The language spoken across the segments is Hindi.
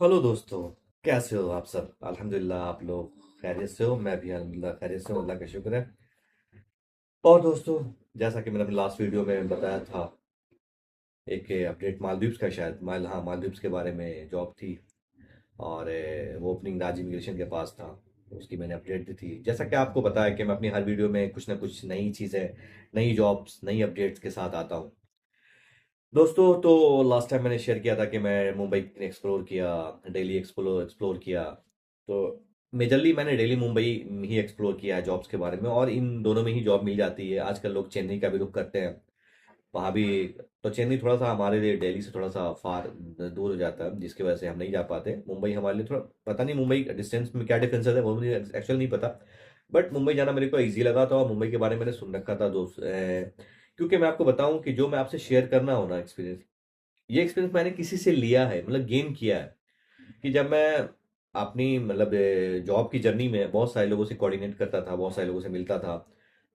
हेलो दोस्तों। कैसे हो आप सब? अल्हम्दुलिल्लाह आप लोग खैरियत से हो। मैं भी अल्हम्दुलिल्लाह खैरियत से हूँ, अल्लाह का शुक्र है। और दोस्तों, जैसा कि मैंने अपनी लास्ट वीडियो में बताया था, एक अपडेट मालदीव्स का, शायद मालदीव्स के बारे में जॉब थी। और वो ओपनिंग राज इमिग्रेशन के पास था। उसकी मैंने अपडेट दी थी। जैसा कि आपको पता है कि मैं अपनी हर वीडियो में कुछ ना कुछ नई चीज़ें, नई जॉब्स, नई अपडेट्स के साथ आता हूँ। दोस्तों, तो लास्ट टाइम मैंने शेयर किया था कि मैं मुंबई एक्सप्लोर किया, दिल्ली एक्सप्लोर एक्सप्लोर किया। तो मेजरली मैंने दिल्ली मुंबई ही एक्सप्लोर किया है जॉब्स के बारे में, और इन दोनों में ही जॉब मिल जाती है। आजकल लोग चेन्नई का भी रुख करते हैं, वहाँ भी। तो चेन्नई थोड़ा सा हमारे लिए दिल्ली से थोड़ा सा फार दूर हो जाता है, जिसकी वजह से हम नहीं जा पाते। मुंबई हमारे लिए थोड़ा, पता नहीं मुंबई डिस्टेंस में क्या डिफरेंस है वो मुझे एक्चुअल नहीं पता। बट मुंबई जाना मेरे को ईजी लगा था, और मुंबई के बारे में मैंने सुन रखा था दोस्त। क्योंकि मैं आपको बताऊं कि जो मैं आपसे शेयर करना हो ना एक्सपीरियंस, ये एक्सपीरियंस मैंने किसी से लिया है, मतलब गेन किया है। कि जब मैं अपनी मतलब जॉब की जर्नी में बहुत सारे लोगों से कोऑर्डिनेट करता था, बहुत सारे लोगों से मिलता था।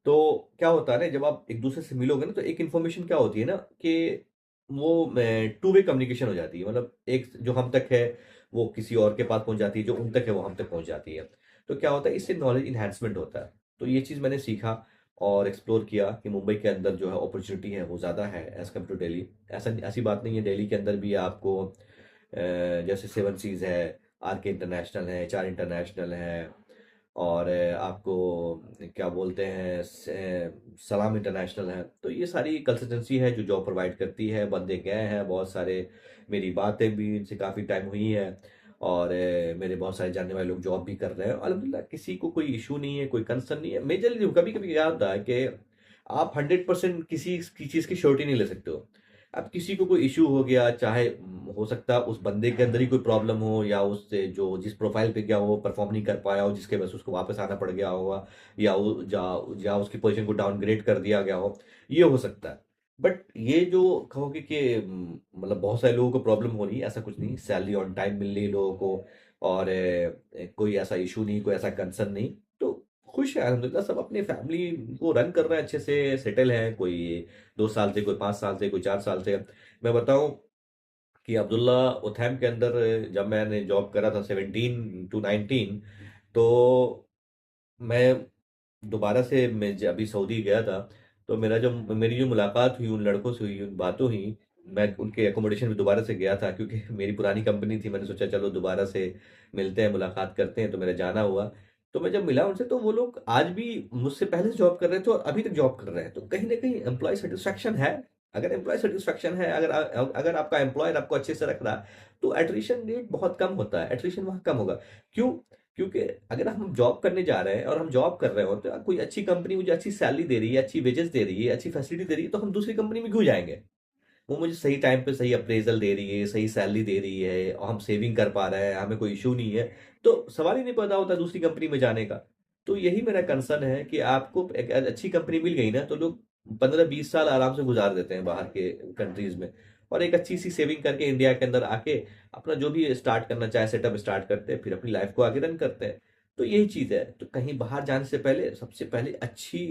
तो क्या होता है ना, जब आप एक दूसरे से मिलोगे ना, तो एक इन्फॉर्मेशन क्या होती है ना, कि वो टू वे कम्युनिकेशन हो जाती है। मतलब एक जो हम तक है वो किसी और के पास पहुंच जाती है, जो उन तक है वो हम तक पहुंच जाती है। तो क्या होता है, इससे नॉलेज इन्हांसमेंट होता है। तो ये चीज़ मैंने सीखा और एक्सप्लोर किया कि मुंबई के अंदर जो है अपॉर्चुनिटी है वो ज़्यादा है एज़ कम्पेयर टू दिल्ली। ऐसी बात नहीं है, दिल्ली के अंदर भी आपको जैसे सेवन सीज है, आर के इंटरनेशनल है, चार इंटरनेशनल है, और आपको क्या बोलते हैं, सलाम इंटरनेशनल है। तो ये सारी कंसल्टेंसी है जो जॉब प्रोवाइड करती है। बंदे गए हैं बहुत सारे, मेरी बातें भी इनसे काफ़ी टाइम हुई है। और मेरे बहुत सारे जानने वाले लोग जॉब भी कर रहे हैं, और अल्हम्दुलिल्लाह किसी को कोई इशू नहीं है, कोई कंसर्न नहीं है। मेजरली कभी कभी क्या होता है कि आप 100% किसी की चीज़ की श्योरिटी नहीं ले सकते हो। अब किसी को कोई इशू हो गया, चाहे हो सकता है उस बंदे के अंदर ही कोई प्रॉब्लम हो, या उससे जो जिस प्रोफाइल पे गया वो परफॉर्म नहीं कर पाया हो, जिसके वजह से उसको वापस आना पड़ गया होगा, या उसकी पोजीशन को डाउनग्रेड कर दिया गया हो। ये हो सकता है। बट ये जो कहोगे कि मतलब बहुत सारे लोगों को प्रॉब्लम हो रही है, ऐसा कुछ नहीं। सैलरी ऑन टाइम मिल रही है लोगों को, और कोई ऐसा इशू नहीं, कोई ऐसा कंसर्न नहीं। तो खुश है अल्हम्दुलिल्लाह, सब अपनी फैमिली को रन कर रहे हैं, अच्छे से सेटल है। कोई 2 साल से, कोई 5 साल से, कोई 4 साल से। मैं बताऊं कि अब्दुल्ला उथैम के अंदर जब मैंने जॉब करा था 17 to 19, तो मैं दोबारा से अभी सऊदी गया था। तो मेरी जो मुलाकात हुई उन लड़कों से हुई, उन बातों हुई। मैं उनके एकोमोडेशन में दोबारा से गया था, क्योंकि मेरी पुरानी कंपनी थी। मैंने सोचा चलो दोबारा से मिलते हैं, मुलाकात करते हैं, तो मेरा जाना हुआ। तो मैं जब मिला उनसे, तो वो लोग आज भी मुझसे पहले से जॉब कर रहे थे और अभी तक जॉब कर रहे हैं। तो कहीं ना कहीं एम्प्लॉय सेटिस्फैक्शन है। अगर एम्प्लॉय सेटिस्फैक्शन है, अगर आपका एम्प्लॉयर आपको अच्छे से रख रहा है, तो एट्रिशन रेट बहुत कम होता है। एट्रिशन वहाँ कम होगा। क्यों? क्योंकि अगर हम जॉब करने जा रहे हैं और हम जॉब कर रहे हो, तो कोई अच्छी कंपनी मुझे अच्छी सैलरी दे रही है, अच्छी वेजेस दे रही है, अच्छी फैसिलिटी दे रही है, तो हम दूसरी कंपनी में क्यों जाएंगे? वो मुझे सही टाइम पे सही अप्रेजल दे रही है, सही सैलरी दे रही है, और हम सेविंग कर पा रहे हैं, हमें कोई इशू नहीं है। तो सवाल ही नहीं पैदा होता दूसरी कंपनी में जाने का। तो यही मेरा कंसर्न है कि आपको एक अच्छी कंपनी मिल गई ना, तो लोग 15-20 साल आराम से गुजार देते हैं बाहर के कंट्रीज में। और एक अच्छी सी सेविंग करके इंडिया के अंदर आके अपना जो भी स्टार्ट करना चाहे सेटअप स्टार्ट करते हैं, फिर अपनी लाइफ को आगे रन करते हैं। तो यही चीज़ है। तो कहीं बाहर जाने से पहले सबसे पहले अच्छी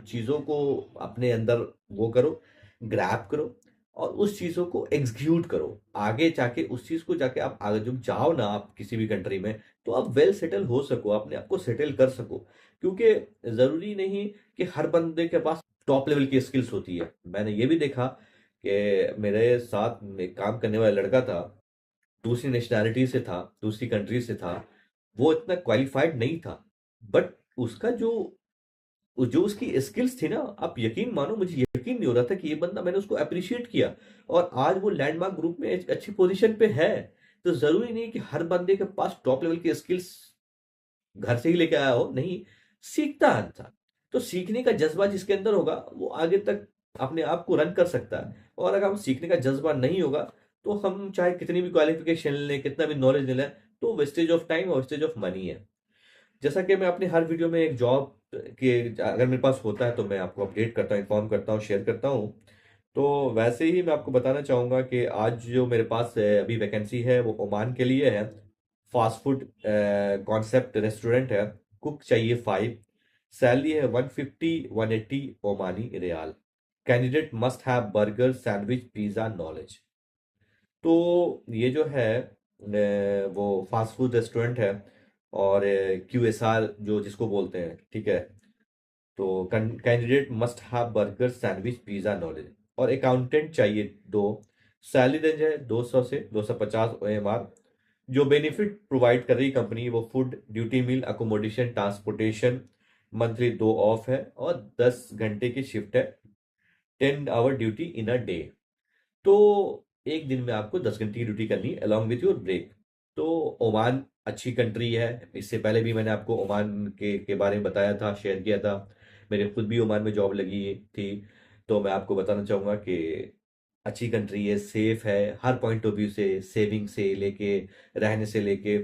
चीज़ों को अपने अंदर वो करो, ग्रैब करो, और उस चीज़ों को एग्जीक्यूट करो। आगे जाके उस चीज़ को जाके आप आगे जब जाओ ना, आप किसी भी कंट्री में, तो आप वेल सेटल हो सको, अपने आप को सेटल कर सको। क्योंकि ज़रूरी नहीं कि हर बंदे के पास टॉप लेवल की स्किल्स होती है। मैंने ये भी देखा कि मेरे साथ में काम करने वाला लड़का था, दूसरी नेशनैलिटी से था, दूसरी कंट्री से था। वो इतना क्वालिफाइड नहीं था, बट उसका जो उसकी स्किल्स थी ना, आप यकीन मानो, मुझे यकीन नहीं हो रहा था कि ये बंदा, मैंने उसको अप्रिशिएट किया, और आज वो लैंडमार्क ग्रुप में एक अच्छी पोजीशन पे है। तो जरूरी नहीं कि हर बंदे के पास टॉप लेवल की स्किल्स घर से ही लेके आया हो, नहीं। सीखता है इंसान। तो सीखने का जज्बा जिसके अंदर होगा, वो आगे तक अपने आप को रन कर सकता है। और अगर हम सीखने का जज्बा नहीं होगा, तो हम चाहे कितनी भी क्वालिफिकेशन लें, कितना भी नॉलेज ले लें, तो वेस्टेज ऑफ टाइम और वेस्टेज ऑफ मनी है। जैसा कि मैं अपनी हर वीडियो में एक जॉब के अगर मेरे पास होता है, तो मैं आपको अपडेट करता हूँ, इन्फॉर्म करता हूँ, शेयर करता हूँ। तो वैसे ही मैं आपको बताना चाहूँगा कि आज जो मेरे पास अभी वैकेंसी है वो ओमान के लिए है। फास्ट फूड कॉन्सेप्ट रेस्टोरेंट है। कुक चाहिए 5। सैलरी है 150-180 Omani rial. Candidate must have burger, sandwich, pizza knowledge. तो ये जो है, वो फास्ट फूड रेस्टोरेंट है, और QSR जो जिसको बोलते हैं, ठीक है। तो candidate must have burger, sandwich, pizza knowledge, और अकाउंटेंट चाहिए दो। सैलरी रेंज है 200 से 250 OMR। जो बेनिफिट प्रोवाइड कर रही कंपनी, वो food, duty meal, accommodation, transportation, monthly 2 off है, और 10 घंटे की शिफ्ट है, 10 hour duty in a day. तो एक दिन में आपको 10 घंटे की ड्यूटी करनी है अलॉन्ग विथ योर ब्रेक। तो ओमान अच्छी कंट्री है। इससे पहले भी मैंने आपको ओमान के बारे में बताया था, शेयर किया था। मेरे खुद भी ओमान में जॉब लगी थी। तो मैं आपको बताना चाहूँगा कि अच्छी कंट्री है, सेफ है हर पॉइंट ऑफ व्यू से, सेविंग से लेके, रहने से लेके,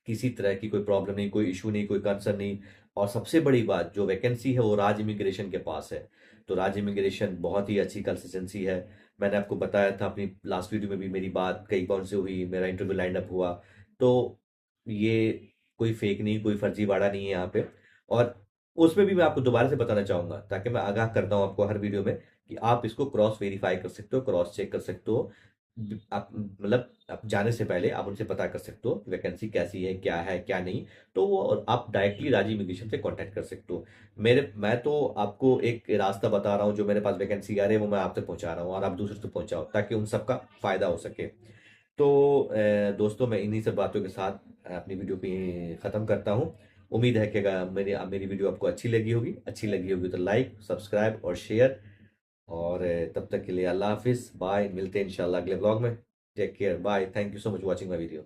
किसी तरह की कोई प्रॉब्लम नहीं, कोई इशू नहीं, कोई कंसर्न नहीं। और सबसे बड़ी बात, जो वैकेंसी है वो राज इमिग्रेशन के पास है। तो राज इमिग्रेशन बहुत ही अच्छी कंसिस्टेंसी है। मैंने आपको बताया था अपनी लास्ट वीडियो में भी, मेरी बात कई कौन से हुई, मेरा इंटरव्यू लाइन अप हुआ। तो ये कोई फेक नहीं, कोई फर्जीवाड़ा नहीं है यहाँ पे। और उसमें भी मैं आपको दोबारा से बताना चाहूंगा, ताकि मैं आगाह करता हूँ आपको हर वीडियो में, कि आप इसको क्रॉस वेरीफाई कर सकते हो, क्रॉस चेक कर सकते हो। आप मतलब आप जाने से पहले आप उनसे पता कर सकते हो वैकेंसी कैसी है क्या नहीं। तो वो और आप डायरेक्टली राजी इमिग्रेशन से कांटेक्ट कर सकते हो। मैं तो आपको एक रास्ता बता रहा हूँ, जो मेरे पास वैकेंसी आ रही है वो मैं आप तक पहुंचा रहा हूँ, और आप दूसरे तक पहुंचाओ, ताकि उन सबका फायदा हो सके। तो दोस्तों, मैं इन्हीं सब बातों के साथ अपनी वीडियो पे ख़त्म करता हूँ। उम्मीद है कि अगर मेरी वीडियो आपको अच्छी लगी होगी तो लाइक, सब्सक्राइब और शेयर। और तब तक के लिए अल्लाह हाफिज़, बाय। मिलते हैं इंशाल्लाह अगले व्लॉग में। Take care, bye. Thank you so much watching my video.